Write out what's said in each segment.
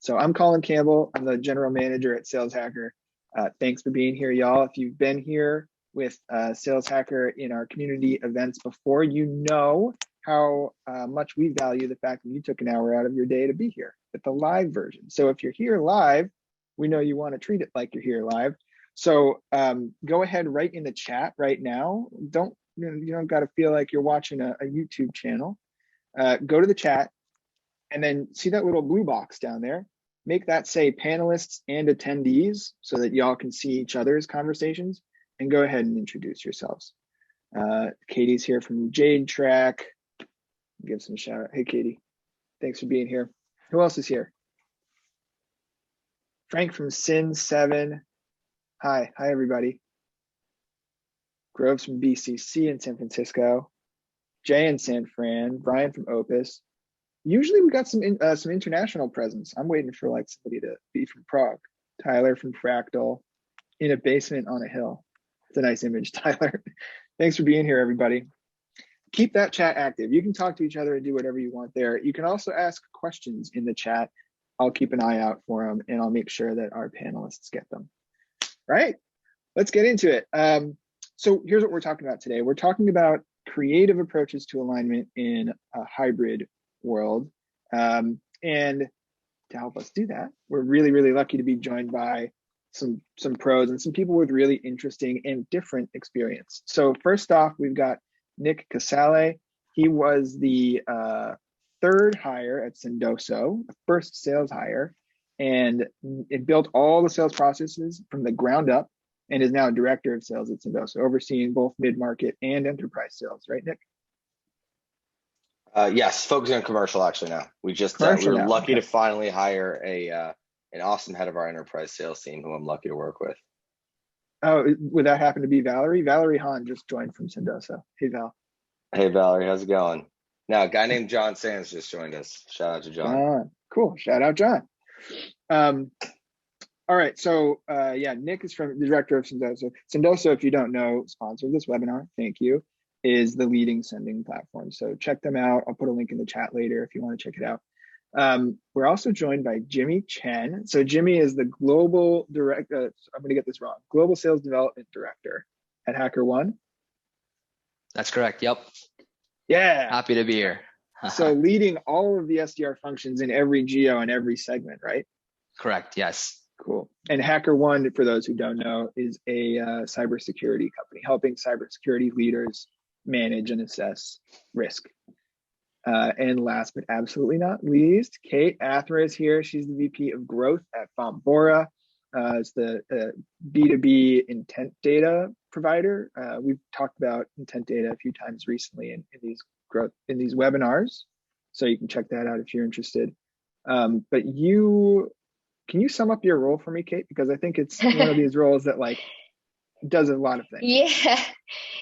So I'm Colin Campbell. I'm the general manager at Sales Hacker. Thanks for being here, y'all. If you've been here with Sales Hacker in our community events before, you know how much we value the fact that you took an hour out of your day to be here at the live version. So if you're here live, we know you want to treat it like you're here live. So go ahead, write in the chat right now. You don't got to feel like you're watching a YouTube channel. Go to the chat and then see that little blue box down there. Make that say panelists and attendees so that y'all can see each other's conversations, and go ahead and introduce yourselves. Katie's here from Jade Track. Give some shout out. Hey, Katie, thanks for being here. Who else is here? Frank from Sin 7. Hi everybody. Groves from BCC in San Francisco. Jay in San Fran. Brian from Opus. Usually we got some international presence. I'm waiting for like somebody to be from Prague. Tyler from Fractal, in a basement on a hill. It's a nice image, Tyler. Thanks for being here, everybody. Keep that chat active. You can talk to each other and do whatever you want there. You can also ask questions in the chat. I'll keep an eye out for them, and I'll make sure that our panelists get them. Right? Let's get into it. So here's what we're talking about today. We're talking about creative approaches to alignment in a hybrid world. And to help us do that, we're really, really lucky to be joined by some pros and some people with really interesting and different experience. So first off, we've got Nick Casale. He was the third hire at Sendoso, the first sales hire, and it built all the sales processes from the ground up and is now director of sales at Sendoso, overseeing both mid-market and enterprise sales, right, Nick? Yes, focusing on commercial actually now. We were lucky to finally hire an awesome head of our enterprise sales team who I'm lucky to work with. Oh, would that happen to be Valerie? Valerie Hahn just joined from Sendoso. Hey, Val. Hey, Valerie, how's it going? Now, a guy named John Sands just joined us. Shout out to John. Cool, shout out John. All right, so yeah, Nick is from the director of Sendoso. Sendoso, if you don't know, sponsored this webinar, thank you, is the leading sending platform. So check them out. I'll put a link in the chat later if you want to check it out. We're also joined by Jimmy Chen. So Jimmy is the global director, I'm gonna get this wrong, global sales development director at HackerOne. That's correct, yep. Yeah. Happy to be here. So leading all of the SDR functions in every geo and every segment, right? Correct, yes. Cool. And HackerOne, for those who don't know, is a cybersecurity company helping cybersecurity leaders manage and assess risk. And last but absolutely not least, Kate Athra is here. She's the VP of Growth at Bombora. It's the B2B intent data provider. We've talked about intent data a few times recently in these webinars, so you can check that out if you're interested. But can you sum up your role for me, Kate? Because I think it's one of these roles that like does a lot of things.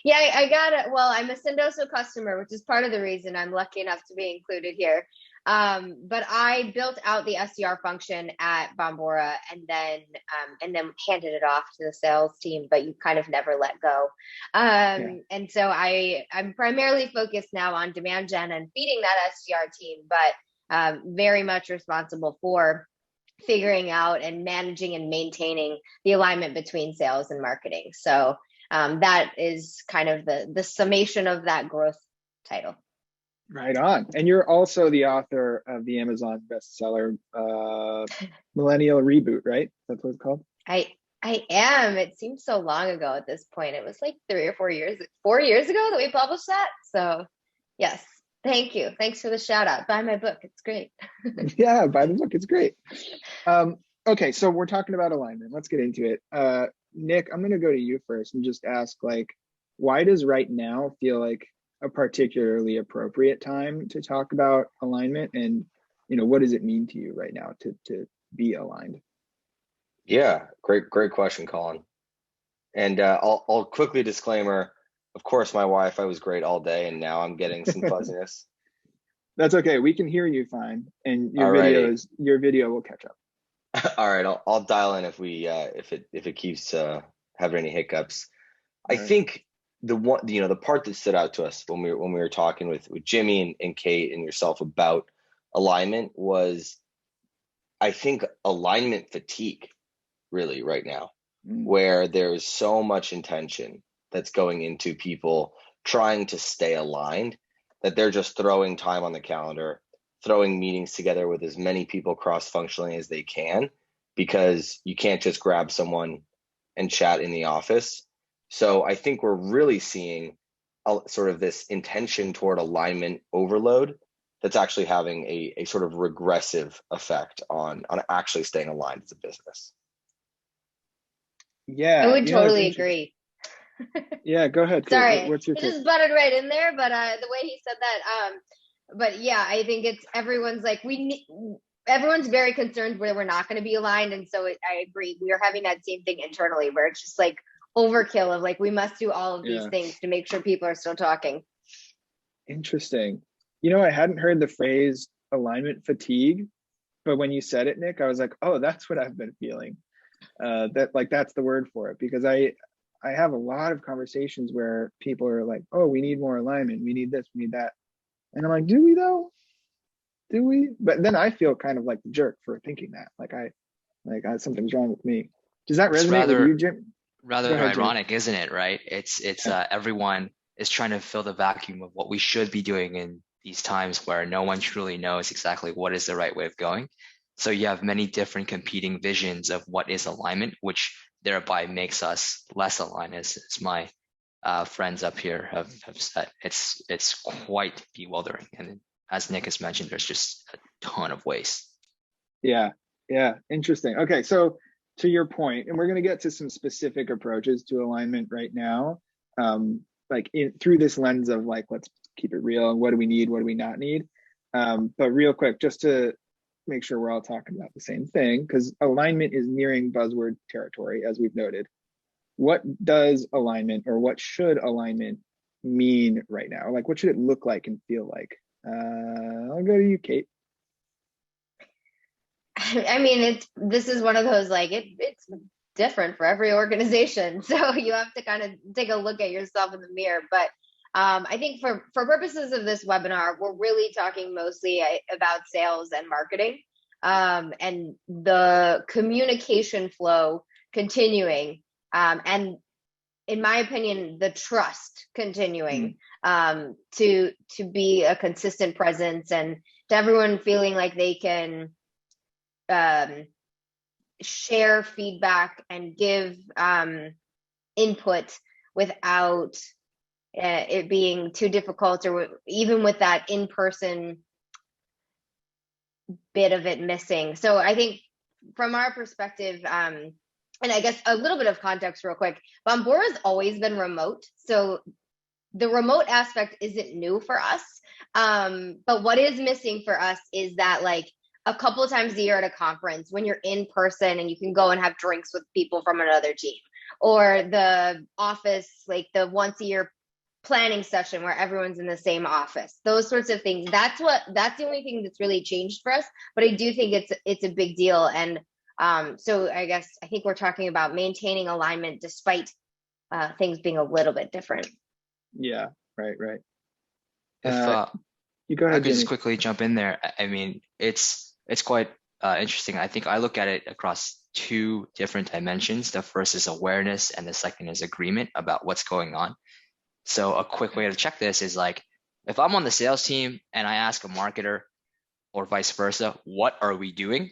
Yeah, I got it. Well, I'm a Sendoso customer, which is part of the reason I'm lucky enough to be included here. But I built out the SDR function at Bombora and then handed it off to the sales team, but you kind of never let go. And so I'm primarily focused now on demand gen and feeding that SDR team, but very much responsible for figuring out and managing and maintaining the alignment between sales and marketing. So that is kind of the summation of that growth title. Right on. And you're also the author of the Amazon bestseller, Millennial Reboot, right? That's what it's called? I am. It seems so long ago at this point. It was like 3 or 4 years ago that we published that. So yes, thank you. Thanks for the shout out. Buy my book. It's great. Yeah, buy the book. It's great. Okay, so we're talking about alignment. Let's get into it. Nick, I'm going to go to you first and just ask, like, why does right now feel like a particularly appropriate time to talk about alignment, and what does it mean to you right now to be aligned? Yeah, great question, Colin. And I'll quickly disclaimer, of course my Wi-Fi was great all day and now I'm getting some fuzziness. That's okay, we can hear you fine, and your video will catch up. All right, I'll dial in if it keeps having any hiccups. All I right. think the part that stood out to us when we were talking with Jimmy and Kate and yourself about alignment was, I think alignment fatigue really right now, Mm. where there's so much intention that's going into people trying to stay aligned that they're just throwing time on the calendar, throwing meetings together with as many people cross-functionally as they can, because you can't just grab someone and chat in the office. So I think we're really seeing sort of this intention toward alignment overload that's actually having a sort of regressive effect on actually staying aligned as a business. Yeah, I would you know, it's totally interesting. agree. Yeah, go ahead. Kate. Sorry, What's your I take? just butted right in there, but the way he said that, but yeah, I think it's everyone's like everyone's very concerned where we're not going to be aligned, and so I agree. We are having that same thing internally, where it's just like overkill of like we must do all of these Yeah, things to make sure people are still talking. interesting. You know, I hadn't heard the phrase alignment fatigue, but when you said it, Nick, I was like, oh, that's what I've been feeling. That's the word for it, because I have a lot of conversations where people are like, oh, we need more alignment, we need this, we need that. And I'm like, do we though? Do we? But then I feel kind of like the jerk for thinking that. Something's wrong with me. Does that It's resonate with you, Jim? rather Go ahead, Jimmy. ironic, isn't it? Right? It's Yeah. everyone is trying to fill the vacuum of what we should be doing in these times where no one truly knows exactly what is the right way of going. So you have many different competing visions of what is alignment, which thereby makes us less aligned, as my friends up here have said. It's quite bewildering, and as Nick has mentioned, there's just a ton of waste. Yeah, yeah, interesting. Okay, so to your point, and we're going to get to some specific approaches to alignment right now, through this lens of like, let's keep it real, and what do we need, what do we not need. But real quick, just to make sure we're all talking about the same thing, because alignment is nearing buzzword territory, as we've noted. What does alignment, or what should alignment mean right now? Like, what should it look like and feel like? I'll go to you, Kate. I mean, this is one of those like it's different for every organization, so you have to kind of take a look at yourself in the mirror. But I think for purposes of this webinar, we're really talking mostly about sales and marketing, and the communication flow continuing, and in my opinion, the trust continuing, to be a consistent presence, and to everyone feeling like they can share feedback and give input without it being too difficult, or even with that in-person bit of it missing. So I think from our perspective, and I guess a little bit of context real quick, Bombora has always been remote. So the remote aspect isn't new for us. But what is missing for us is that like a couple of times a year at a conference when you're in person and you can go and have drinks with people from another team, or the office, like the once a year planning session where everyone's in the same office, those sorts of things. That's the only thing that's really changed for us. But I do think it's a big deal. And so I think we're talking about maintaining alignment despite things being a little bit different. Yeah, right. If You go I ahead, could just Jimmy. quickly jump in there. I mean, it's quite interesting. I think I look at it across two different dimensions. The first is awareness, and the second is agreement about what's going on. So a quick way to check this is like, if I'm on the sales team and I ask a marketer or vice versa, what are we doing?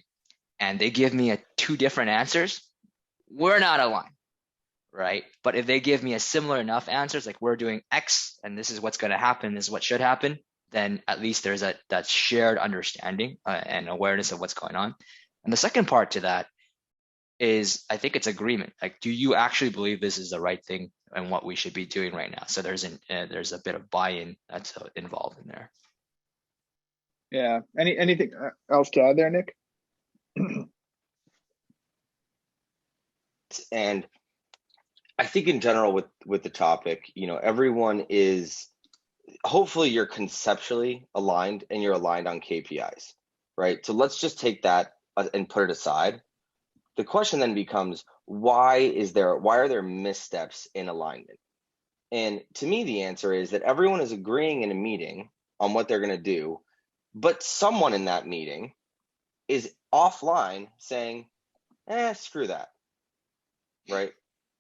And they give me two different answers, we're not aligned, right? But if they give me a similar enough answers, like we're doing X and this is what's going to happen, this is what should happen, then at least there's that shared understanding and awareness of what's going on. And the second part to that is, I think it's agreement. Like, do you actually believe this is the right thing and what we should be doing right now? So there's a bit of buy-in that's involved in there. Yeah. Anything else to add there, Nick? And I think in general with the topic, everyone is, hopefully you're conceptually aligned and you're aligned on KPIs, right? So let's just take that and put it aside. The question then becomes, why are there missteps in alignment? And to me, the answer is that everyone is agreeing in a meeting on what they're going to do, but someone in that meeting is offline saying, screw that, right?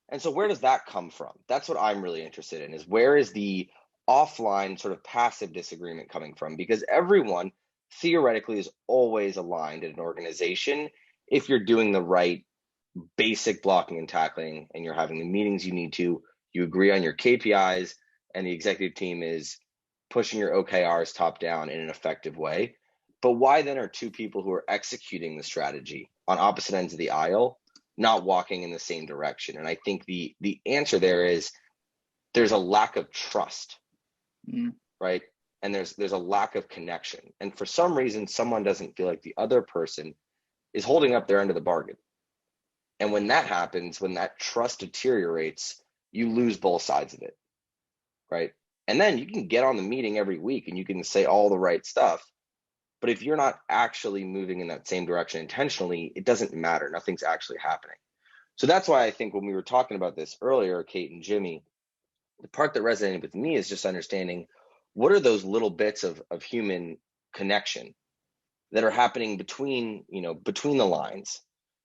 And so where does that come from? That's what I'm really interested in, is where is the offline sort of passive disagreement coming from? Because everyone theoretically is always aligned in an organization if you're doing the right basic blocking and tackling and you're having the meetings you need to, you agree on your KPIs, and the executive team is pushing your OKRs top down in an effective way. But why then are two people who are executing the strategy on opposite ends of the aisle not walking in the same direction? And I think the answer there is there's a lack of trust, right? And there's a lack of connection. And for some reason, someone doesn't feel like the other person is holding up their end of the bargain. And when that happens, when that trust deteriorates, you lose both sides of it, right? And then you can get on the meeting every week and you can say all the right stuff. But if you're not actually moving in that same direction intentionally, it doesn't matter. Nothing's actually happening. So that's why I think when we were talking about this earlier, Kate and Jimmy, the part that resonated with me is just understanding what are those little bits of human connection that are happening between the lines,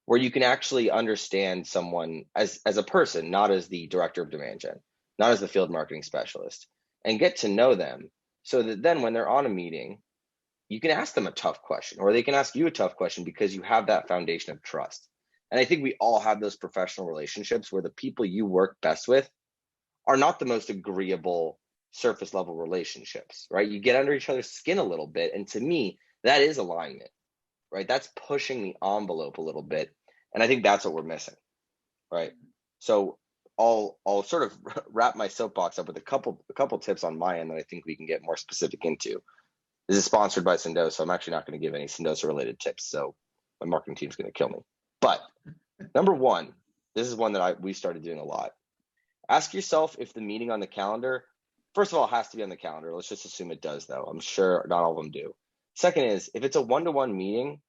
where you can actually understand someone as a person, not as the director of demand gen, not as the field marketing specialist, and get to know them so that then when they're on a meeting, you can ask them a tough question, or they can ask you a tough question because you have that foundation of trust. And I think we all have those professional relationships where the people you work best with are not the most agreeable surface level relationships, right? You get under each other's skin a little bit. And to me, that is alignment, right? That's pushing the envelope a little bit. And I think that's what we're missing, right? So I'll sort of wrap my soapbox up with a couple tips on my end that I think we can get more specific into. This is sponsored by Sendoso. I'm actually not going to give any Sendoso related tips, so my marketing team's going to kill me. But number one, this is one that we started doing a lot. Ask yourself if the meeting on the calendar, first of all, has to be on the calendar. Let's just assume it does, though. I'm sure not all of them do. Second is, if it's a one-to-one meeting,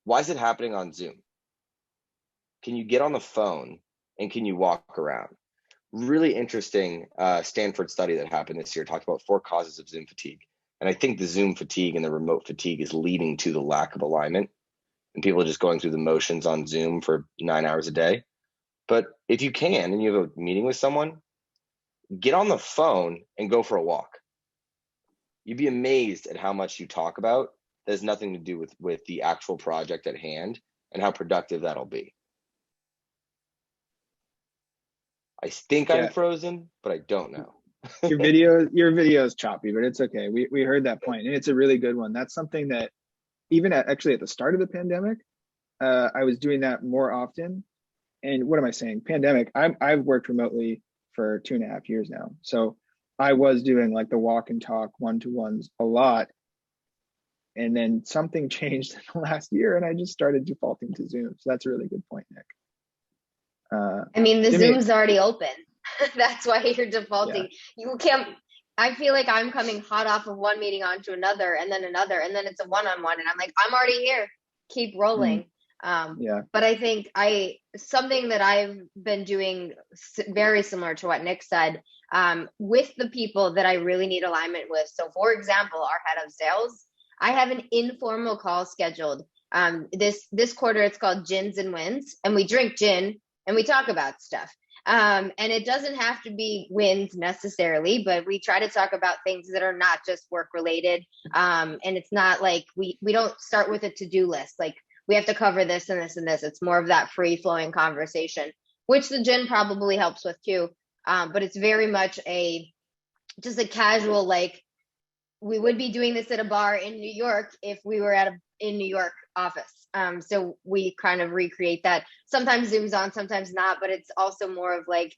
why is it happening on Zoom? Can you get on the phone and can you walk around? Really interesting Stanford study that happened this year talked about 4 causes of Zoom fatigue. And I think the Zoom fatigue and the remote fatigue is leading to the lack of alignment and people just going through the motions on Zoom for 9 hours a day. But if you can and you have a meeting with someone, get on the phone and go for a walk. You'd be amazed at how much you talk about that has nothing to do with the actual project at hand and how productive that'll be. I think I'm frozen, but I don't know. Your video is choppy, but it's okay. We heard that point, and it's a really good one. That's something that even actually at the start of the pandemic, I was doing that more often. And what am I saying? Pandemic. I've worked remotely for 2.5 years now, so I was doing like the walk and talk one-to-ones a lot. And then something changed in the last year, and I just started defaulting to Zoom. So that's a really good point, Nick. I mean, the Jimmy, Zoom's already open. That's why you're defaulting. Yeah. You can't. I feel like I'm coming hot off of one meeting onto another, and then another, and then it's a one-on-one, and I'm like, I'm already here. Keep rolling. But I think something that I've been doing very similar to what Nick said, with the people that I really need alignment with. So, for example, our head of sales, I have an informal call scheduled. This quarter, it's called Gins and Wins, and we drink gin and we talk about stuff. And it doesn't have to be wins necessarily, but we try to talk about things that are not just work related. And it's not like we don't start with a to-do list. Like we have to cover this and this and this. It's more of that free flowing conversation, which the gin probably helps with too. But it's very much just a casual, like we would be doing this at a bar in New York if we were in New York office. So we kind of recreate that. Sometimes Zoom's on, sometimes not, but it's also more of like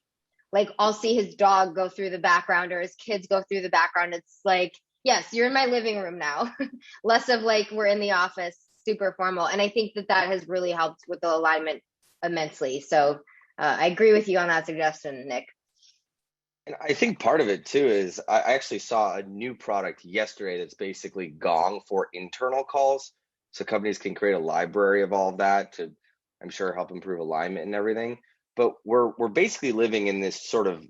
I'll see his dog go through the background or his kids go through the background. It's like, yes, you're in my living room now. Less of like we're in the office, super formal. And I think that has really helped with the alignment immensely. So I agree with you on that suggestion, Nick. And I think part of it too is I actually saw a new product yesterday that's basically Gong for internal calls. So companies can create a library of all of that to, I'm sure, help improve alignment and everything. But we're basically living in this sort of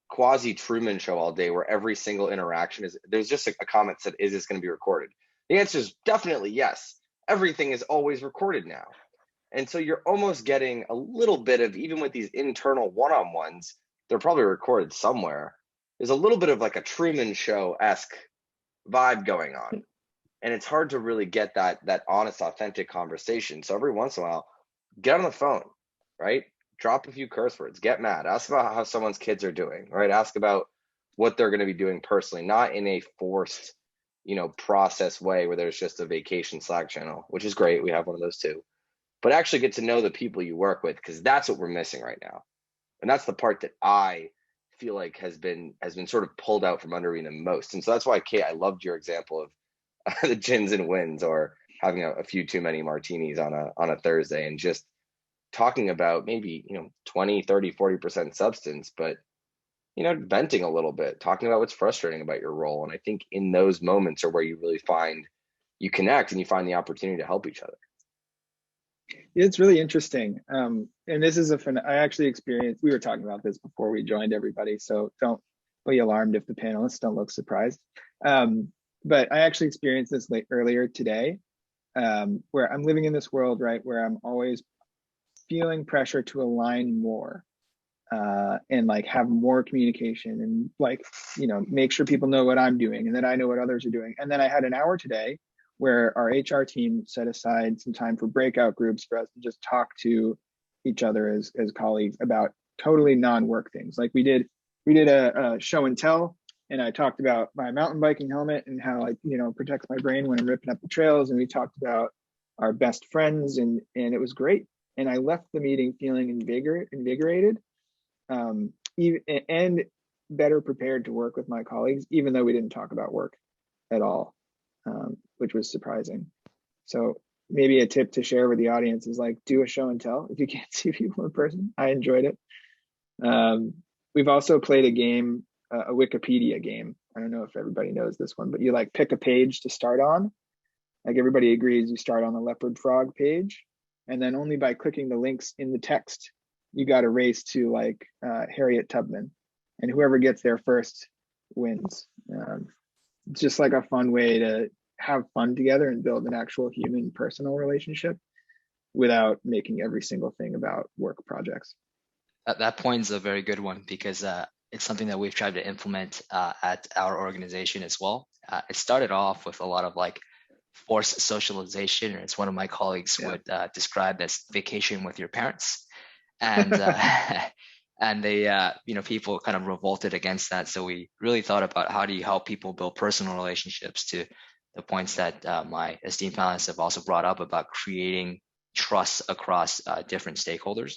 quasi Truman Show all day where every single interaction there's just a comment said, is this going to be recorded? The answer is definitely yes. everything is always recorded now. And so you're almost getting a little bit of, even with these internal one-on-ones, they're probably recorded somewhere. There's a little bit of like a Truman Show-esque vibe going on. And it's hard to really get that honest, authentic conversation. So every once in a while, get on the phone, right? Drop a few curse words, get mad, ask about how someone's kids are doing, right? Ask about what they're going to be doing personally, not in a forced, process way where there's just a vacation Slack channel, which is great. We have one of those too. But actually get to know the people you work with, because that's what we're missing right now. And that's the part that I feel like has been sort of pulled out from under me the most. And so that's why, Kate, I loved your example of the gins and wins, or having a few too many martinis on a Thursday, and just talking about maybe 20, 30, 40% substance, but venting a little bit, talking about what's frustrating about your role. And I think in those moments are where you really find you connect and you find the opportunity to help each other. It's really interesting. And this is I actually experienced, we were talking about this before we joined everybody, so don't be alarmed if the panelists don't look surprised. But I actually experienced this earlier today, where I'm living in this world, right, where I'm always feeling pressure to align more, and like have more communication, and like, make sure people know what I'm doing and that I know what others are doing. And then I had an hour today where our HR team set aside some time for breakout groups for us to just talk to each other as colleagues about totally non-work things. Like we did a show and tell, and I talked about my mountain biking helmet and how it protects my brain when I'm ripping up the trails. And we talked about our best friends, and it was great. And I left the meeting feeling invigorated, and better prepared to work with my colleagues, even though we didn't talk about work at all, which was surprising. So maybe a tip to share with the audience is like, do a show and tell if you can't see people in person. I enjoyed it. We've also played a game, a Wikipedia game. I don't know if everybody knows this one, but you like pick a page to start on. Like everybody agrees you start on the leopard frog page, and then only by clicking the links in the text, you got to race to like Harriet Tubman, and whoever gets there first wins. It's just like a fun way to have fun together and build an actual human personal relationship without making every single thing about work projects. That point is a very good one, because it's something that we've tried to implement at our organization as well. It started off with a lot of like forced socialization, or as one of my colleagues would describe as vacation with your parents. And and they people kind of revolted against that. So we really thought about how do you help people build personal relationships, to the points that my esteemed panelists have also brought up about creating trust across different stakeholders.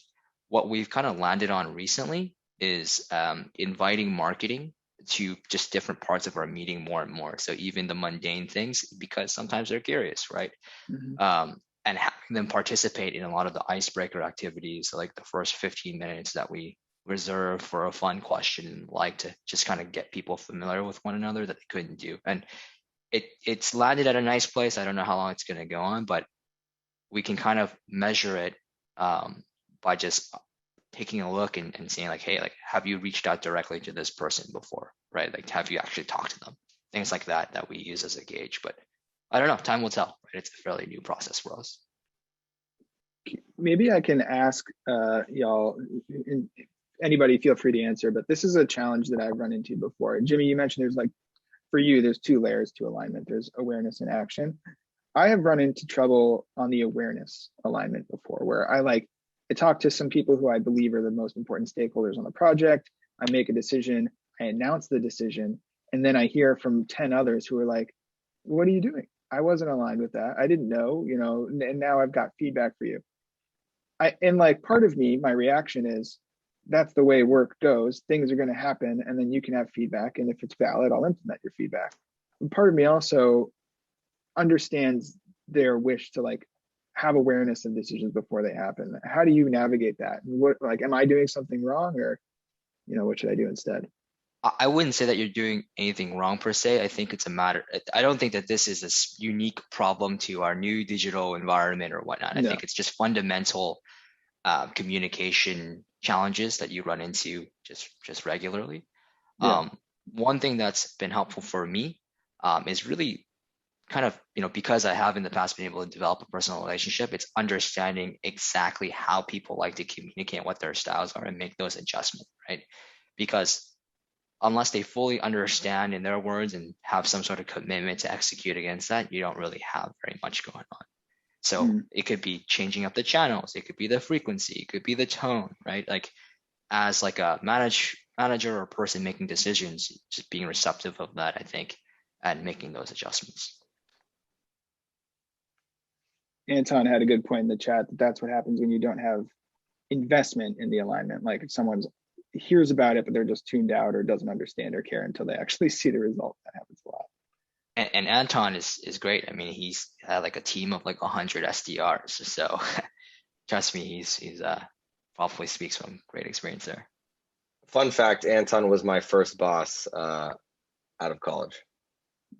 What we've kind of landed on recently is inviting marketing to just different parts of our meeting more and more. So even the mundane things, because sometimes they're curious, right? Mm-hmm. And having them participate in a lot of the icebreaker activities, like the first 15 minutes that we reserve for a fun question, like to just kind of get people familiar with one another that they couldn't do. And it's landed at a nice place. I don't know how long it's going to go on, but we can kind of measure it by just taking a look and seeing like, hey, like, have you reached out directly to this person before, right? Like, have you actually talked to them? Things like that we use as a gauge. But I don't know, time will tell, right? It's a fairly new process for us. Maybe I can ask y'all, anybody feel free to answer, but this is a challenge that I've run into before. Jimmy, you mentioned there's like, for you, there's 2 layers to alignment. There's awareness and action. I have run into trouble on the awareness alignment before, where I talk to some people who I believe are the most important stakeholders on the project. I make a decision, I announce the decision, and then I hear from 10 others who are like, what are you doing? I wasn't aligned with that. I didn't know, and now I've got feedback for you. And like part of me, my reaction is, that's the way work goes. Things are going to happen, and then you can have feedback. And if it's valid, I'll implement your feedback. And part of me also understands their wish to like have awareness of decisions before they happen. How do you navigate that? What, like, am I doing something wrong, or, what should I do instead? I wouldn't say that you're doing anything wrong per se. I think it's a matter. I don't think that this is a unique problem to our new digital environment or whatnot. I think it's just fundamental communication challenges that you run into just regularly. One thing that's been helpful for me is really kind of, because I have in the past been able to develop a personal relationship, it's understanding exactly how people like to communicate, what their styles are, and make those adjustments, right? Because unless they fully understand in their words and have some sort of commitment to execute against that, you don't really have very much going on. So it could be changing up the channels, it could be the frequency, it could be the tone, right? Like as like a manager or person making decisions, just being receptive of that, I think, and making those adjustments. Anton had a good point in the chat that that's what happens when you don't have investment in the alignment. Like if someone hears about it, but they're just tuned out or doesn't understand or care until they actually see the result. That happens a lot. And Anton is great. I mean, he's had like a team of like 100 SDRs. So trust me, he's probably speaks from great experience there. Fun fact, Anton was my first boss out of college.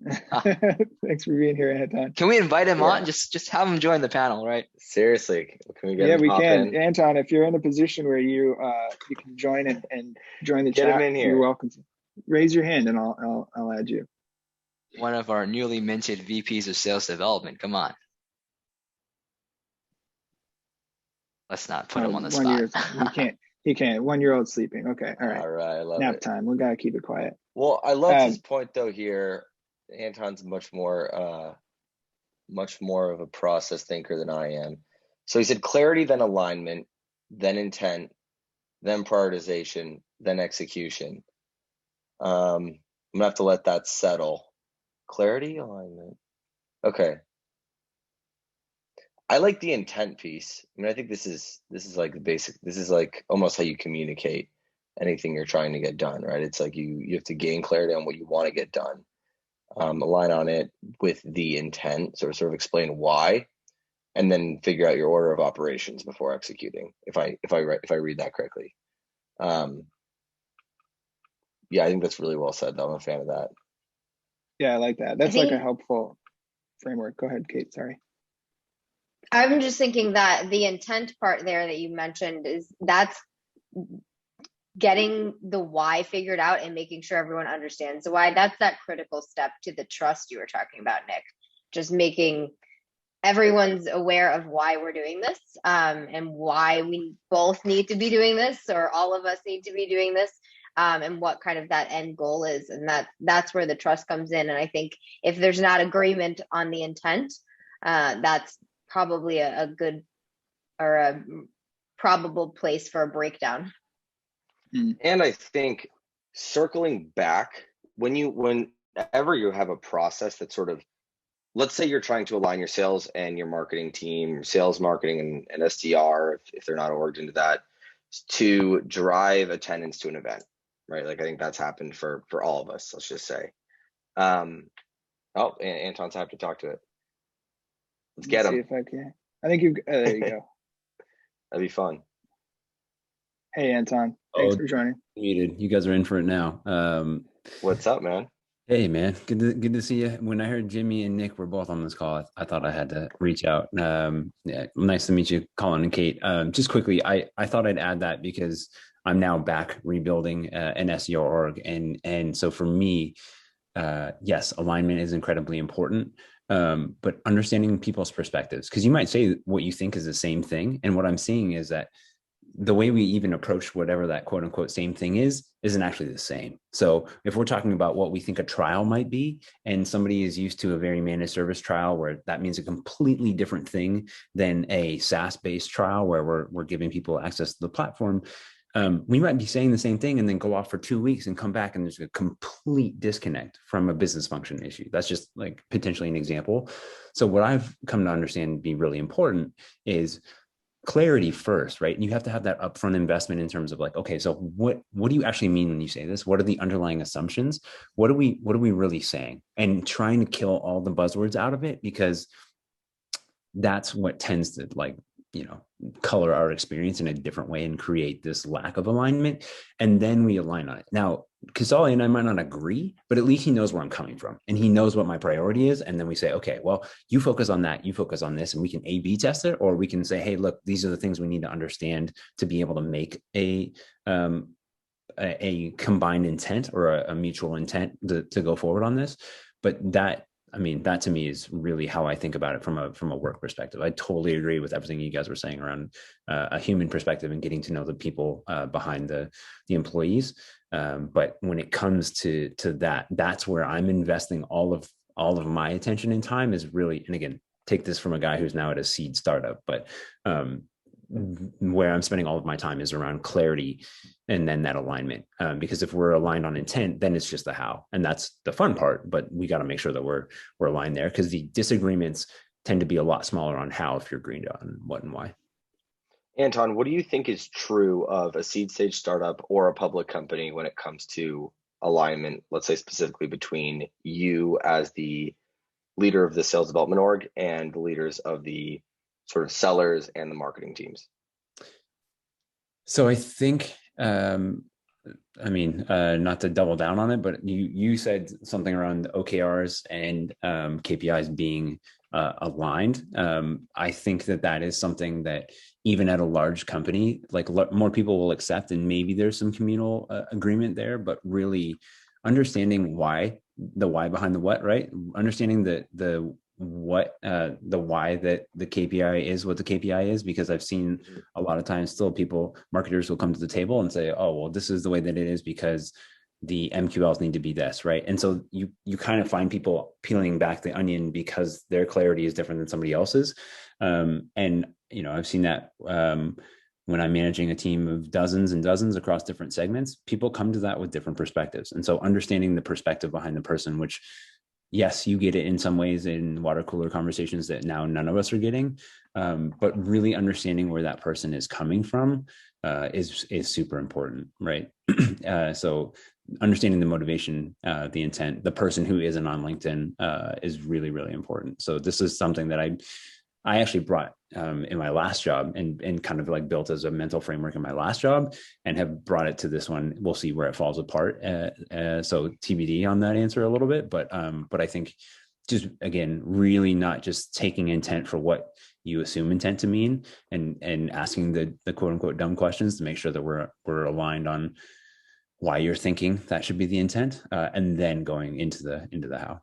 Thanks for being here, Anton. Can we invite him on? Just have him join the panel, right? Seriously, can we get him? Yeah, we can. In? Anton, if you're in a position where you can join and join the get chat, him in here. You're welcome to. Raise your hand and I'll add you. One of our newly minted VPs of sales development. Come on. Let's not put him on the spot. He can't. 1-year-old sleeping. Okay. All right. All right. I love Nap it. time. We gotta keep it quiet. Well, I love his point though here. Anton's much more of a process thinker than I am. So he said clarity, then alignment, then intent, then prioritization, then execution. I'm gonna have to let that settle. Clarity, alignment. Okay. I like the intent piece. I mean, I think this is like the basic. This is like almost how you communicate anything you're trying to get done, right? It's like you have to gain clarity on what you want to get done, align on it with the intent, sort of explain why, and then figure out your order of operations before executing. If I read that correctly, yeah, I think that's really well said. Though I'm a fan of that. Yeah, I like that. That's like a helpful framework. Go ahead, Kate. Sorry. I'm just thinking that the intent part there that you mentioned that's getting the why figured out and making sure everyone understands the why. That's that critical step to the trust you were talking about, Nick. Just making everyone's aware of why we're doing this, and why we both need to be doing this, or all of us need to be doing this, and what kind of that end goal is. And that's where the trust comes in. And I think if there's not agreement on the intent, that's probably a good or a probable place for a breakdown. And I think circling back, whenever you have a process that sort of, let's say you're trying to align your sales and your marketing team, sales, marketing, and SDR, if they're not orged into that, to drive attendance to an event, right? Like I think that's happened for all of us, let's just say. Anton's happy to talk to it. Let's get him. See if I can. I think there you go. That'd be fun. Hey, Anton. Thanks for joining. Muted. You guys are in for it now. What's up, man? Hey, man. Good to see you. When I heard Jimmy and Nick were both on this call, I thought I had to reach out. Yeah, nice to meet you, Colin and Kate. Just quickly, I thought I'd add that because I'm now back rebuilding an SEO org, and so for me, yes, alignment is incredibly important. But understanding people's perspectives, because you might say what you think is the same thing. And what I'm seeing is that the way we even approach whatever that quote unquote same thing isn't actually the same. So if we're talking about what we think a trial might be, and somebody is used to a very managed service trial where that means a completely different thing than a SaaS-based trial where we're giving people access to the platform, we might be saying the same thing and then go off for 2 weeks and come back and there's a complete disconnect from a business function issue. That's just like potentially an example. So what I've come to understand be really important is clarity first, right? And you have to have that upfront investment in terms of like, okay, so what do you actually mean when you say this? What are the underlying assumptions? What are we really saying? And trying to kill all the buzzwords out of it, because that's what tends to color our experience in a different way and create this lack of alignment. And then we align on it. Now, Kasali and I might not agree, but at least he knows where I'm coming from and he knows what my priority is. And then we say, okay, well, you focus on that, you focus on this, and we can A/B test it, or we can say, hey, look, these are the things we need to understand to be able to make a combined intent or a mutual intent to go forward on this. But that I mean, that to me is really how I think about it from a work perspective. I totally agree with everything you guys were saying around a human perspective and getting to know the people behind the employees. But when it comes to that, that's where I'm investing all of my attention and time is really, and again, take this from a guy who's now at a seed startup, but where I'm spending all of my time is around clarity and then that alignment. Because if we're aligned on intent, then it's just the how, and that's the fun part. But we got to make sure that we're aligned there, because the disagreements tend to be a lot smaller on how if you're agreeing on what and why. Anton, what do you think is true of a seed stage startup or a public company when it comes to alignment, let's say specifically between you as the leader of the sales development org and the leaders of the sort of sellers and the marketing teams? So I think, not to double down on it, but you said something around OKRs and KPIs being aligned. I think that is something that even at a large company, like more people will accept, and maybe there's some communal agreement there, but really understanding the why behind the what, right? Understanding the why that the KPI is what the KPI is, because I've seen a lot of times still marketers will come to the table and say, oh, well, this is the way that it is because the MQLs need to be this, right? And so you kind of find people peeling back the onion because their clarity is different than somebody else's. And I've seen that when I'm managing a team of dozens and dozens across different segments, people come to that with different perspectives. And so understanding the perspective behind the person, which, yes, you get it in some ways in water cooler conversations that now none of us are getting, but really understanding where that person is coming from is super important, right? So understanding the motivation, the intent, the person who isn't on LinkedIn is really, really important. So this is something that I actually brought in my last job and kind of like built as a mental framework in my last job, and have brought it to this one. We'll see where it falls apart. So TBD on that answer a little bit, but I think just, again, really not just taking intent for what you assume intent to mean, and asking the quote unquote dumb questions to make sure that we're aligned on why you're thinking that should be the intent, and then going into the how.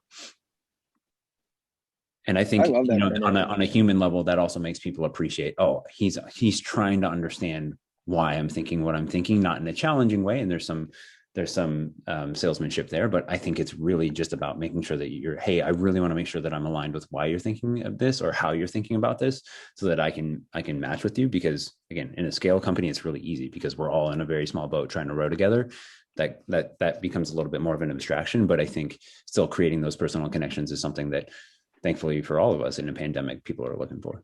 And I think, on a human level, that also makes people appreciate, oh, he's trying to understand why I'm thinking what I'm thinking, not in a challenging way. And there's some salesmanship there, but I think it's really just about making sure that hey, I really want to make sure that I'm aligned with why you're thinking of this or how you're thinking about this, so that I can match with you. Because again, in a scale company, it's really easy because we're all in a very small boat trying to row together. That becomes a little bit more of an abstraction, but I think still creating those personal connections is something that, thankfully for all of us in a pandemic, people are looking for.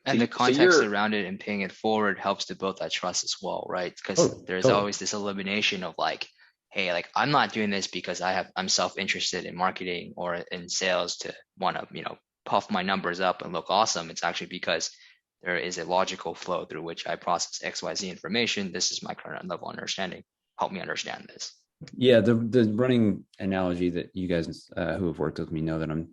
And the context around it and paying it forward helps to build that trust as well, right? Because there's always this elimination of like, hey, like I'm not doing this because I'm self-interested in marketing or in sales to want to, puff my numbers up and look awesome. It's actually because there is a logical flow through which I process XYZ information. This is my current level of understanding. Help me understand this. Yeah, the running analogy that you guys who have worked with me know that I'm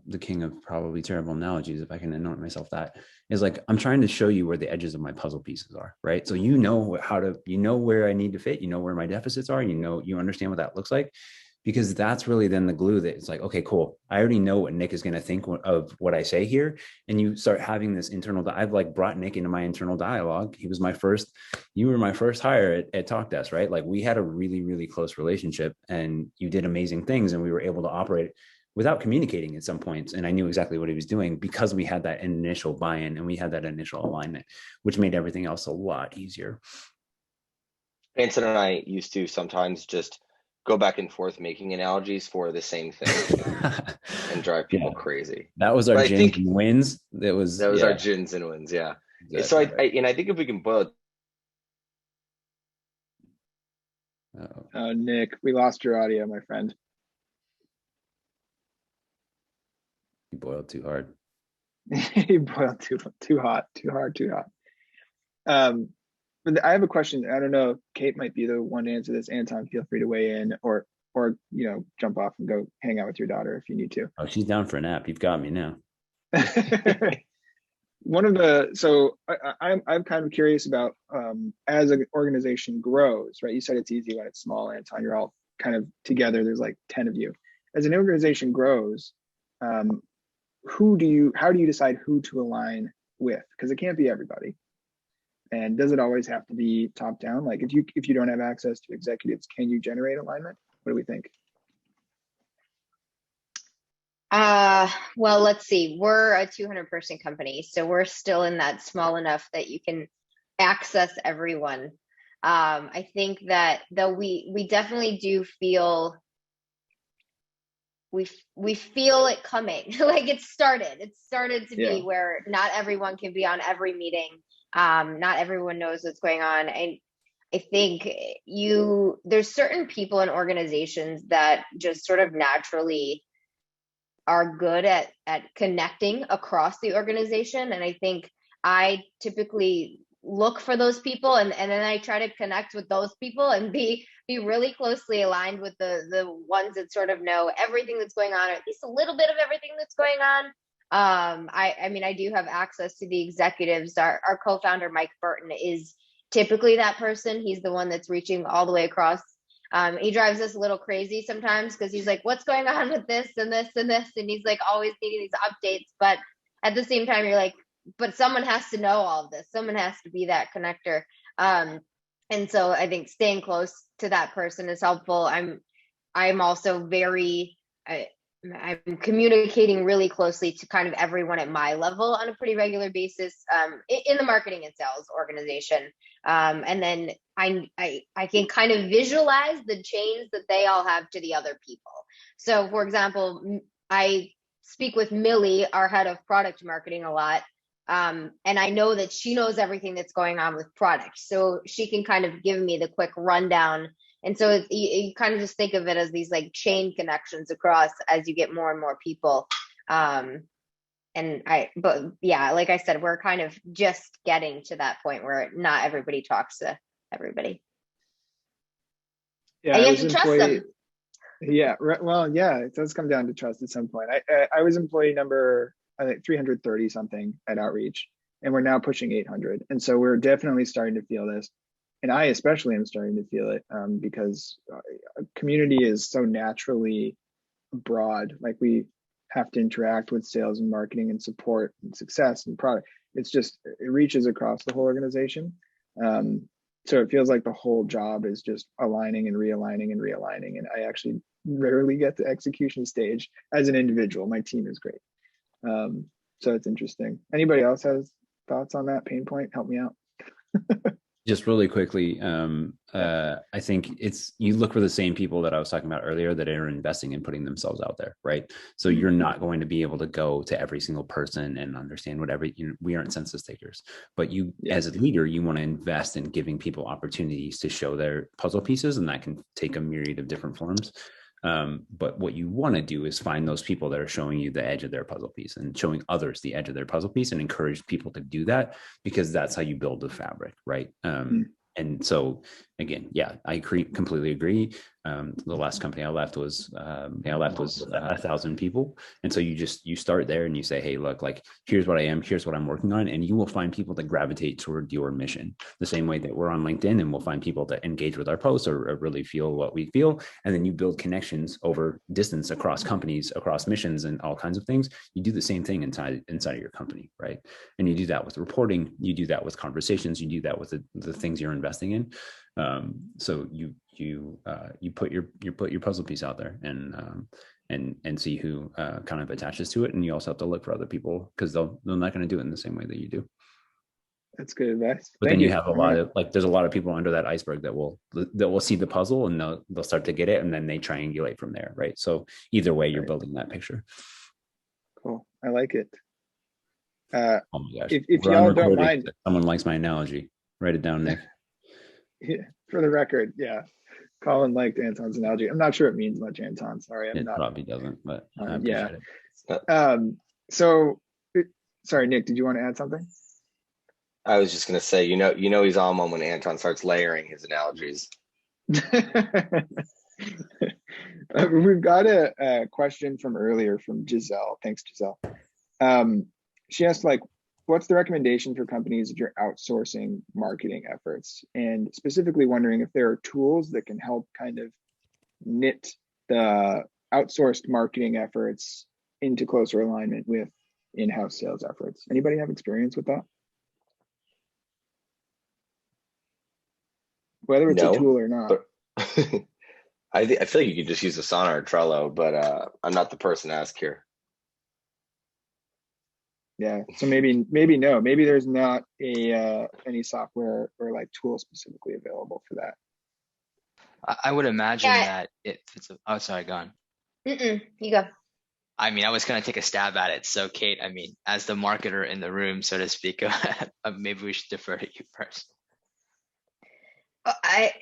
the king of probably terrible analogies, if I can anoint myself that, is like I'm trying to show you where the edges of my puzzle pieces are, right? So you know where I need to fit, where my deficits are, you understand what that looks like, because that's really then the glue that it's like, okay, cool. I already know what Nick is going to think of what I say here. And you start having this internal, I've like brought Nick into my internal dialogue. You were my first hire at TalkDesk, right? Like we had a really, really close relationship, and you did amazing things, and we were able to operate without communicating at some points. And I knew exactly what he was doing because we had that initial buy-in and we had that initial alignment, which made everything else a lot easier. Vincent and I used to sometimes just go back and forth making analogies for the same thing and drive people crazy. That was our gins and wins. That was our gins and wins. Yeah. Exactly. So I think if we can boil. Oh, Nick, we lost your audio, my friend. You boiled too hard. You boiled too hot, too hard, too hot. But I have a question. I don't know if Kate might be the one to answer this. Anton, feel free to weigh in, or jump off and go hang out with your daughter if you need to. Oh, she's down for a nap. You've got me now. I'm kind of curious about as an organization grows, right? You said it's easy when it's small, Anton. You're all kind of together. There's like 10 of you. As an organization grows, how do you decide who to align with? Because it can't be everybody. And does it always have to be top down? Like if you don't have access to executives, can you generate alignment? What do we think? Well, let's see. We're a 200-person company, so we're still in that small enough that you can access everyone. I think that though we definitely do feel we feel it coming. Like it started to be where not everyone can be on every meeting. Not everyone knows what's going on. And I think there's certain people in organizations that just sort of naturally are good at connecting across the organization. And I think I typically look for those people and then I try to connect with those people and be really closely aligned with the ones that sort of know everything that's going on, or at least a little bit of everything that's going on. I mean, I do have access to the executives. Our co-founder, Mike Burton, is typically that person. He's the one that's reaching all the way across. He drives us a little crazy sometimes because he's like, what's going on with this and this and this? And he's like always needing these updates. But at the same time, you're like, but someone has to know all of this. Someone has to be that connector. And so I think staying close to that person is helpful. I'm also I'm communicating really closely to kind of everyone at my level on a pretty regular basis in the marketing and sales organization. And then I can kind of visualize the chains that they all have to the other people. So for example, I speak with Millie, our head of product marketing, a lot. And I know that she knows everything that's going on with product. So she can kind of give me the quick rundown. And so you kind of just think of it as these like chain connections across as you get more and more people. But yeah, like I said, we're kind of just getting to that point where not everybody talks to everybody. Yeah, and you have to trust them. Yeah, well, yeah, it does come down to trust at some point. I was employee number, I think 330 something at Outreach, and we're now pushing 800. And so we're definitely starting to feel this. And I especially am starting to feel it because community is so naturally broad. Like we have to interact with sales and marketing and support and success and product. It reaches across the whole organization. So it feels like the whole job is just aligning and realigning and realigning. And I actually rarely get to execution stage as an individual. My team is great. So it's interesting. Anybody else has thoughts on that pain point? Help me out. Just really quickly, I think you look for the same people that I was talking about earlier that are investing in putting themselves out there, right? So you're not going to be able to go to every single person and understand whatever. We aren't census takers, but you, as a leader, you want to invest in giving people opportunities to show their puzzle pieces, and that can take a myriad of different forms. But what you want to do is find those people that are showing you the edge of their puzzle piece and showing others the edge of their puzzle piece, and encourage people to do that, because that's how you build the fabric, right? And so again, I completely agree. The last company I left was 1,000 people. And so you start there and you say, hey, look, like, here's what I am, here's what I'm working on. And you will find people that gravitate toward your mission, the same way that we're on LinkedIn, and we'll find people that engage with our posts or really feel what we feel. And then you build connections over distance across companies, across missions, and all kinds of things. You do the same thing inside of your company, right? And you do that with reporting, you do that with conversations, you do that with the things you're investing in. So you put your puzzle piece out there and see who kind of attaches to it. And you also have to look for other people, because they're not going to do it in the same way that you do. That's good advice. But then you have there's a lot of people under that iceberg that will see the puzzle, and they'll start to get it, and then they triangulate from there, right? So either way, you're building that picture. Cool. I like it. Oh my gosh. If y'all don't mind, someone likes my analogy. Write it down, Nick. Yeah, for the record, yeah. Colin liked Anton's analogy. I'm not sure it means much, Anton. Sorry, It probably doesn't, but I appreciate it. Sorry, Nick, did you want to add something? I was just going to say, you know, he's on one when Anton starts layering his analogies. We've got a question from earlier from Giselle. Thanks, Giselle. She asked, like, what's the recommendation for companies that you're outsourcing marketing efforts? And specifically wondering if there are tools that can help kind of knit the outsourced marketing efforts into closer alignment with in-house sales efforts. Anybody have experience with that? Whether it's a tool or not. But I feel like you could just use Asana or Trello, but I'm not the person to ask here. Yeah, so maybe no, maybe there's not any software or like tool specifically available for that. I would imagine that if it's oh, sorry, go on. You go. I mean, I was going to take a stab at it. So, Kate, I mean, as the marketer in the room, so to speak, maybe we should defer to you first. Our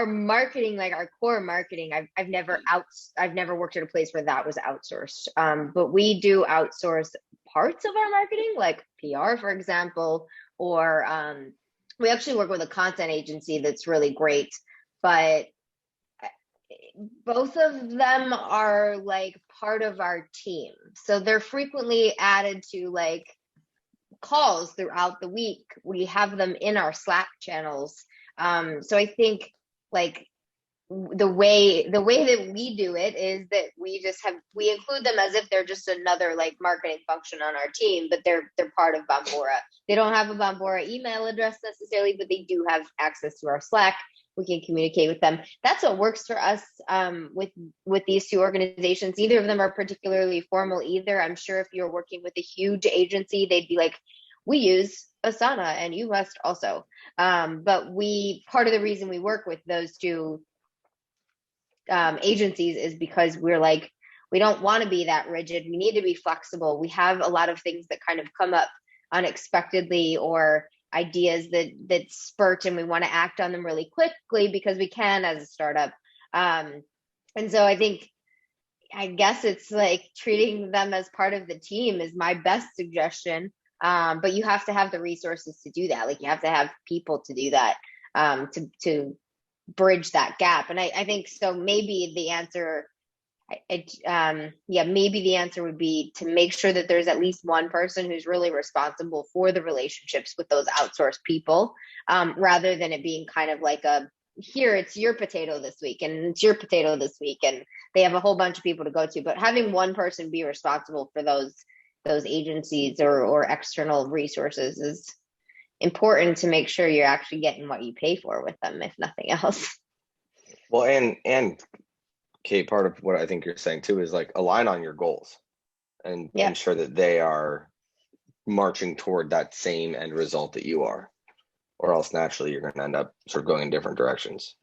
marketing, like our core marketing, I've never worked at a place where that was outsourced. But we do outsource parts of our marketing, like PR, for example, or we actually work with a content agency that's really great, but both of them are like part of our team. So they're frequently added to like calls throughout the week. We have them in our Slack channels. So I think like the way that we do it is that we include them as if they're just another like marketing function on our team, but they're part of Bombora. They don't have a Bombora email address necessarily, but they do have access to our Slack. We can communicate with them. That's what works for us with these two organizations. Neither of them are particularly formal either. I'm sure if you're working with a huge agency, they'd be like, we use Asana and you must also. But part of the reason we work with those two agencies is because we're like, we don't want to be that rigid. We need to be flexible. We have a lot of things that kind of come up unexpectedly, or ideas that spurt, and we want to act on them really quickly because we can as a startup. And so I guess it's like treating them as part of the team is my best suggestion. But you have to have the resources to do that. Like you have to have people to do that, to bridge that gap. And I think so maybe the answer, maybe the answer would be to make sure that there's at least one person who's really responsible for the relationships with those outsourced people, rather than it being kind of like here, it's your potato this week and it's your potato this week, and they have a whole bunch of people to go to. But having one person be responsible for those agencies or external resources is important to make sure you're actually getting what you pay for with them, if nothing else. Well, and Kate, part of what I think you're saying too is like align on your goals and ensure that they are marching toward that same end result that you are, or else naturally you're going to end up sort of going in different directions.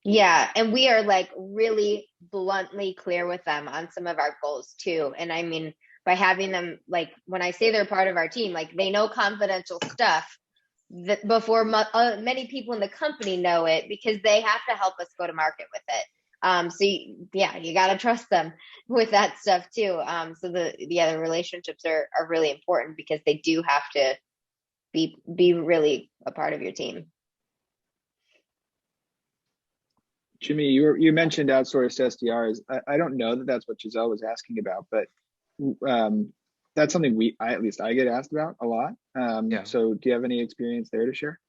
Yeah, and we are like really bluntly clear with them on some of our goals too. And I mean, by having them, like when I say they're part of our team, like they know confidential stuff that before many people in the company know it, because they have to help us go to market with it. So you got to trust them with that stuff too. So the relationships are really important because they do have to be really a part of your team. Jimmy, you mentioned outsourced SDRs. I don't know that that's what Giselle was asking about, but that's something I get asked about a lot. So do you have any experience there to share?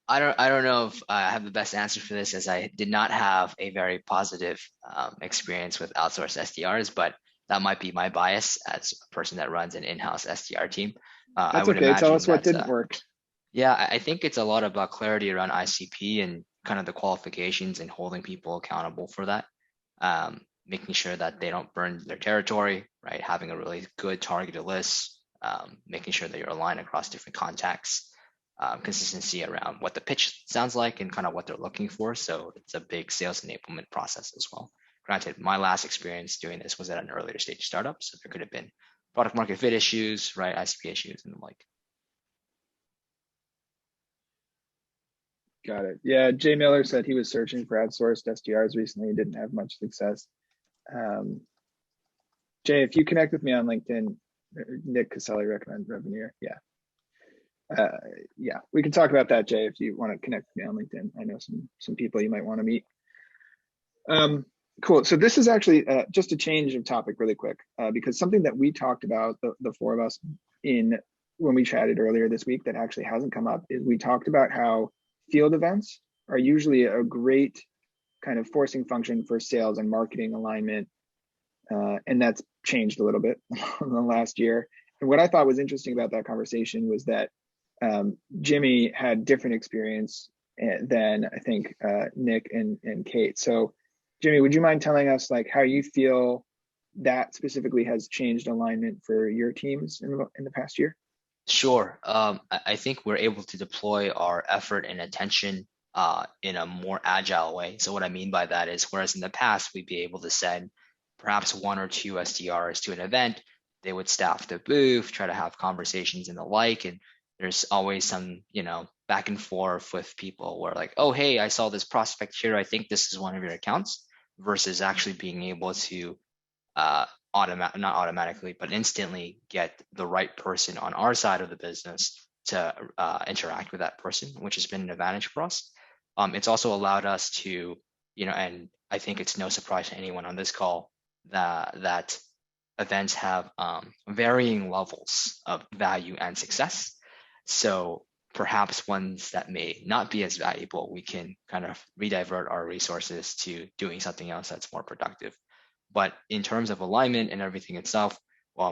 I don't know if I have the best answer for this, as I did not have a very positive experience with outsourced SDRs, but that might be my bias as a person that runs an in-house SDR team. That's okay. Tell us what didn't work. Yeah, I think it's a lot about clarity around ICP and kind of the qualifications and holding people accountable for that. Making sure that they don't burn their territory, right? Having a really good targeted list, making sure that you're aligned across different contacts. Consistency around what the pitch sounds like and kind of what they're looking for. So it's a big sales enablement process as well. Granted, my last experience doing this was at an earlier stage startup, so there could have been product market fit issues, right? ICP issues and the like. Got it. Yeah, Jay Miller said he was searching for outsourced SDRs recently and didn't have much success. Jay, if you connect with me on LinkedIn, Nick Caselli recommends Revenue. Yeah, we can talk about that, Jay, if you want to connect with me on LinkedIn. I know some people you might want to meet. Cool. So this is actually just a change of topic really quick, because something that we talked about, the four of us, when we chatted earlier this week that actually hasn't come up, is we talked about how field events are usually a great kind of forcing function for sales and marketing alignment. And that's changed a little bit in the last year. And what I thought was interesting about that conversation was that Jimmy had different experience than I think Nick and Kate. So Jimmy, would you mind telling us like how you feel that specifically has changed alignment for your teams in the past year? Sure. I think we're able to deploy our effort and attention in a more agile way. So what I mean by that is, whereas in the past we'd be able to send perhaps 1 or 2 SDRs to an event, they would staff the booth, try to have conversations and the like, and there's always some, back and forth with people where like, oh, hey, I saw this prospect here. I think this is one of your accounts, versus actually being able to not automatically, but instantly get the right person on our side of the business to interact with that person, which has been an advantage for us. It's also allowed us to, and I think it's no surprise to anyone on this call that events have varying levels of value and success. So perhaps ones that may not be as valuable, we can kind of redivert our resources to doing something else that's more productive. But in terms of alignment and everything itself,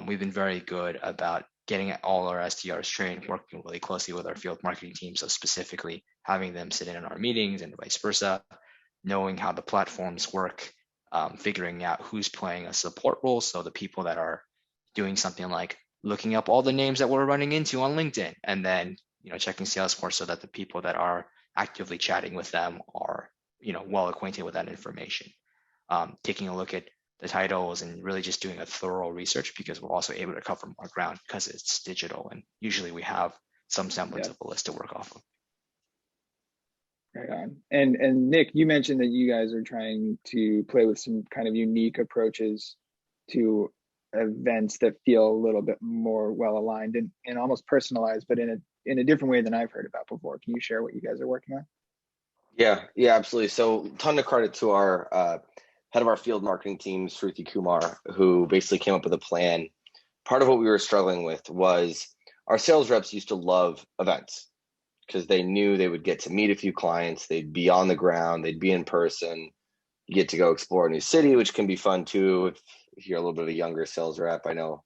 we've been very good about getting all our SDRs trained, working really closely with our field marketing team. So specifically having them sit in on our meetings and vice versa, knowing how the platforms work, figuring out who's playing a support role. So the people that are doing something like looking up all the names that we're running into on LinkedIn, and then checking Salesforce so that the people that are actively chatting with them are well acquainted with that information. Taking a look at the titles and really just doing a thorough research, because we're also able to cover more ground because it's digital, and usually we have some semblance of a list to work off of. Right on. And Nick, you mentioned that you guys are trying to play with some kind of unique approaches to events that feel a little bit more well aligned and almost personalized, but in a different way than I've heard about before. Can you share what you guys are working on? Yeah, absolutely. So ton of credit to our head of our field marketing team, Shruti Kumar, who basically came up with a plan. Part of what we were struggling with was our sales reps used to love events because they knew they would get to meet a few clients, they'd be on the ground, they'd be in person, you get to go explore a new city, which can be fun too if you're a little bit of a younger sales rep. I know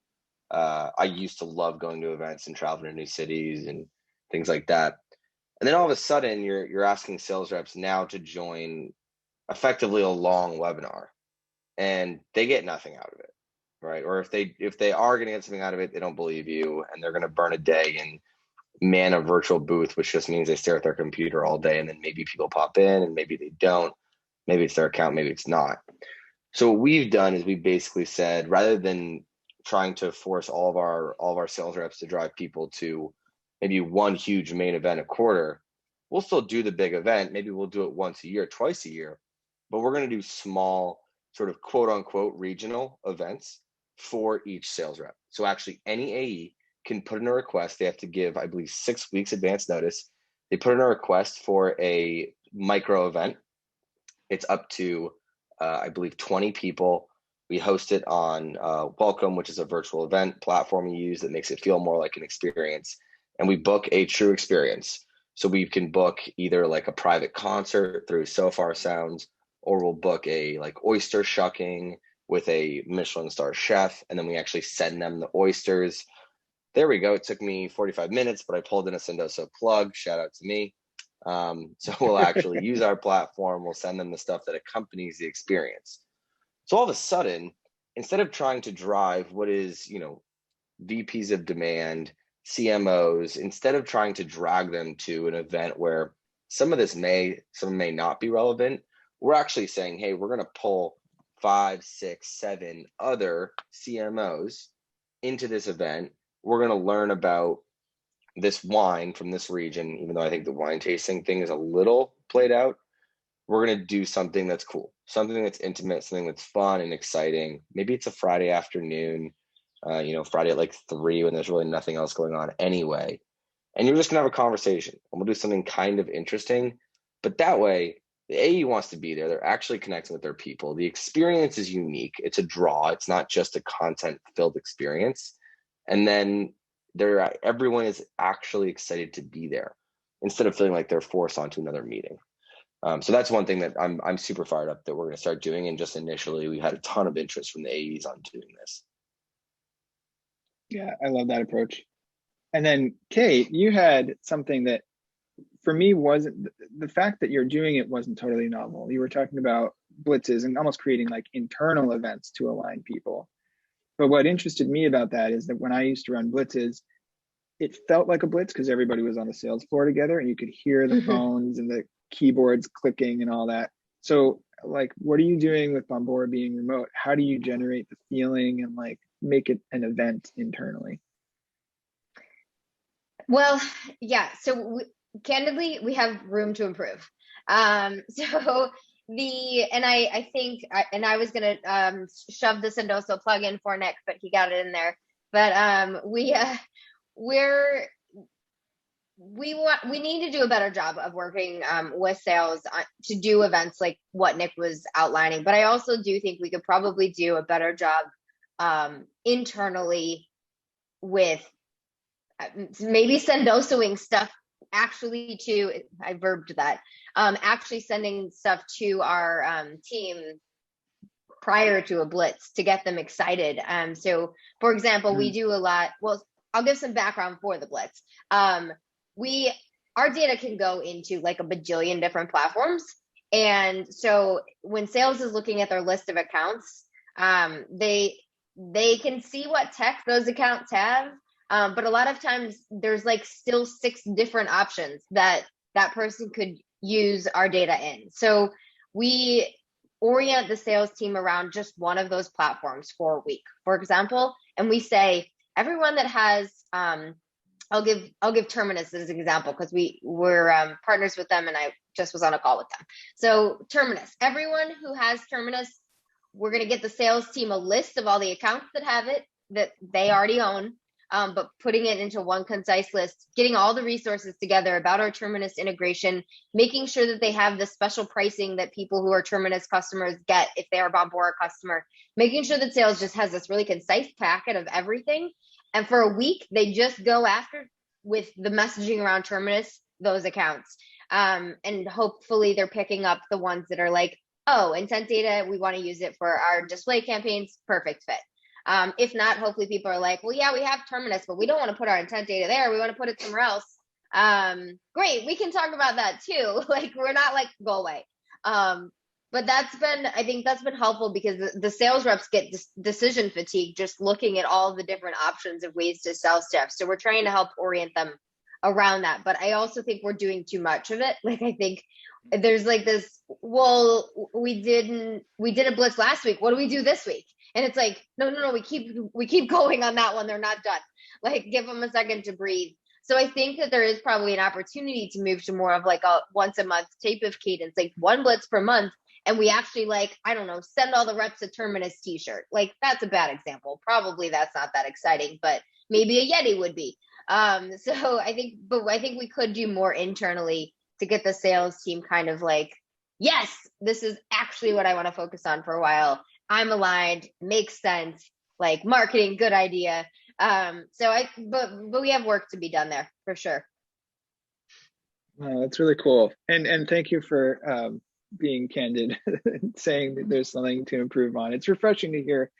I used to love going to events and traveling to new cities and things like that. And then all of a sudden you're asking sales reps now to join effectively a long webinar, and they get nothing out of it, right? Or if they are going to get something out of it, they don't believe you, and they're going to burn a day and man a virtual booth, which just means they stare at their computer all day, and then maybe people pop in and maybe they don't, maybe it's their account, maybe it's not. So what we've done is we basically said, rather than trying to force all of our sales reps to drive people to maybe one huge main event a quarter, we'll still do the big event. Maybe we'll do it once a year, twice a year, but we're going to do small sort of quote unquote regional events for each sales rep. So actually any AE can put in a request. They have to give, I believe, 6 weeks advance notice. They put in a request for a micro event. It's up to, I believe, 20 people. We host it on Welcome, which is a virtual event platform we use that makes it feel more like an experience. And we book a true experience. So we can book either like a private concert through So Far Sounds, or we'll book a like oyster shucking with a Michelin star chef, and then we actually send them the oysters. There we go. It took me 45 minutes, but I pulled in a Sendoso plug. Shout out to me. So we'll actually use our platform. We'll send them the stuff that accompanies the experience. So all of a sudden, instead of trying to drive what is, VPs of demand, CMOs, instead of trying to drag them to an event where some may not be relevant, we're actually saying, hey, we're going to pull 5, 6, 7 other CMOs into this event. We're going to learn about this wine from this region, even though I think the wine tasting thing is a little played out. We're going to do something that's cool, something that's intimate, something that's fun and exciting. Maybe it's a Friday afternoon, Friday at like 3 when there's really nothing else going on anyway. And you're just going to have a conversation, and we'll do something kind of interesting. But that way, the AE wants to be there. They're actually connecting with their people. The experience is unique. It's a draw. It's not just a content-filled experience. And then everyone is actually excited to be there instead of feeling like they're forced onto another meeting. So that's one thing that I'm super fired up that we're going to start doing. And just initially, we had a ton of interest from the AEs on doing this. Yeah, I love that approach. And then Kate, you had something that for me wasn't, the fact that you're doing it wasn't totally novel. You were talking about blitzes and almost creating like internal events to align people. But what interested me about that is that when I used to run blitzes, it felt like a blitz because everybody was on the sales floor together and you could hear the phones and the keyboards clicking and all that. So like, what are you doing with Bombora being remote? How do you generate the feeling and like make it an event internally? Well, yeah. So candidly, we have room to improve. So I think, and I was gonna shove the Sendoso plug in for Nick, but he got it in there. But we need to do a better job of working with sales to do events like what Nick was outlining. But I also do think we could probably do a better job internally with maybe Sendosoing stuff actually to, I verbed that, actually sending stuff to our team prior to a blitz to get them excited. So for example, we do a lot, well, I'll give some background for the blitz. Our data can go into like a bajillion different platforms. And so when sales is looking at their list of accounts, they can see what tech those accounts have. But a lot of times there's like still 6 different options that person could use our data in. So we orient the sales team around just one of those platforms for a week, for example, and we say everyone that has, I'll give Terminus as an example because we're partners with them and I just was on a call with them. So Terminus, everyone who has Terminus, we're going to get the sales team a list of all the accounts that have it that they already own. But putting it into one concise list, getting all the resources together about our Terminus integration, making sure that they have the special pricing that people who are Terminus customers get if they are a Bombora customer, making sure that sales just has this really concise packet of everything. And for a week, they just go after with the messaging around Terminus, those accounts. And hopefully they're picking up the ones that are like, oh, intent data, we want to use it for our display campaigns, perfect fit. If not, hopefully people are like, well, yeah, we have Terminus, but we don't want to put our intent data there. We want to put it somewhere else. Great, we can talk about that too. Like, we're not like, go away. But I think that's been helpful because the sales reps get decision fatigue just looking at all the different options of ways to sell stuff. So we're trying to help orient them around that. But I also think we're doing too much of it. Like, I think there's like this, well, we did a blitz last week. What do we do this week? And it's like, no, we keep going on that one. They're not done. Like, give them a second to breathe. So I think that there is probably an opportunity to move to more of like a once a month type of cadence, like one blitz per month. And we actually, like, I don't know, send all the reps a Terminus t-shirt. Like, that's a bad example. Probably that's not that exciting, but maybe a Yeti would be. So I think we could do more internally to get the sales team kind of like, yes, this is actually what I want to focus on for a while. I'm aligned, makes sense, like marketing, good idea. But we have work to be done there for sure. Oh, that's really cool. And thank you for being candid, saying that there's something to improve on. It's refreshing to hear,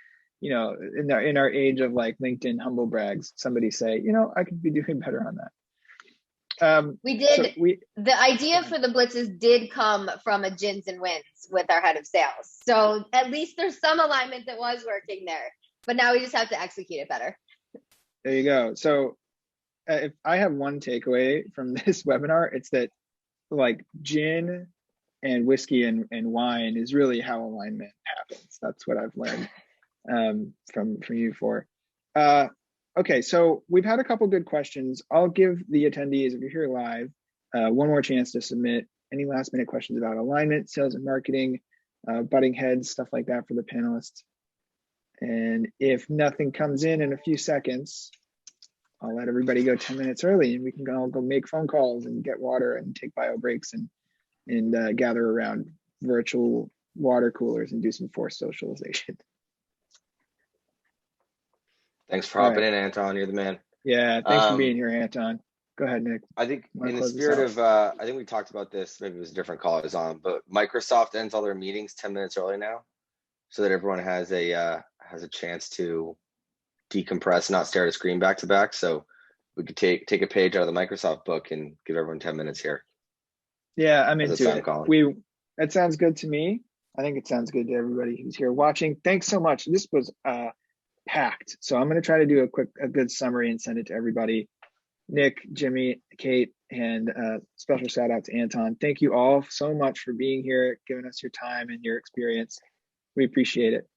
you know, in our age of like LinkedIn humble brags, somebody say, you know, I could be doing better on that. The idea for the blitzes did come from a gins and wins with our head of sales. So at least there's some alignment that was working there, but now we just have to execute it better. There you go. So if I have one takeaway from this webinar, it's that like gin and whiskey and wine is really how alignment happens. That's what I've learned from you four. Okay, so we've had a couple good questions. I'll give the attendees, if you're here live, one more chance to submit any last minute questions about alignment, sales and marketing, butting heads, stuff like that for the panelists. And if nothing comes in a few seconds, I'll let everybody go 10 minutes early and we can all go make phone calls and get water and take bio breaks and gather around virtual water coolers and do some forced socialization. Thanks for hopping in, Anton. You're the man. Yeah, thanks for being here, Anton. Go ahead, Nick. I think Wanna in the close this spirit out? of, I think we talked about this, maybe it was a different call I was on, but Microsoft ends all their meetings 10 minutes early now, so that everyone has a chance to decompress, not stare at a screen back to back. So we could take a page out of the Microsoft book and give everyone 10 minutes here. Yeah, I'm How's that into sound, it. Colin? That sounds good to me. I think it sounds good to everybody who's here watching. Thanks so much. This was packed. So I'm going to try to do a good summary and send it to everybody. Nick, Jimmy, Kate, and special shout out to Anton. Thank you all so much for being here, giving us your time and your experience. We appreciate it.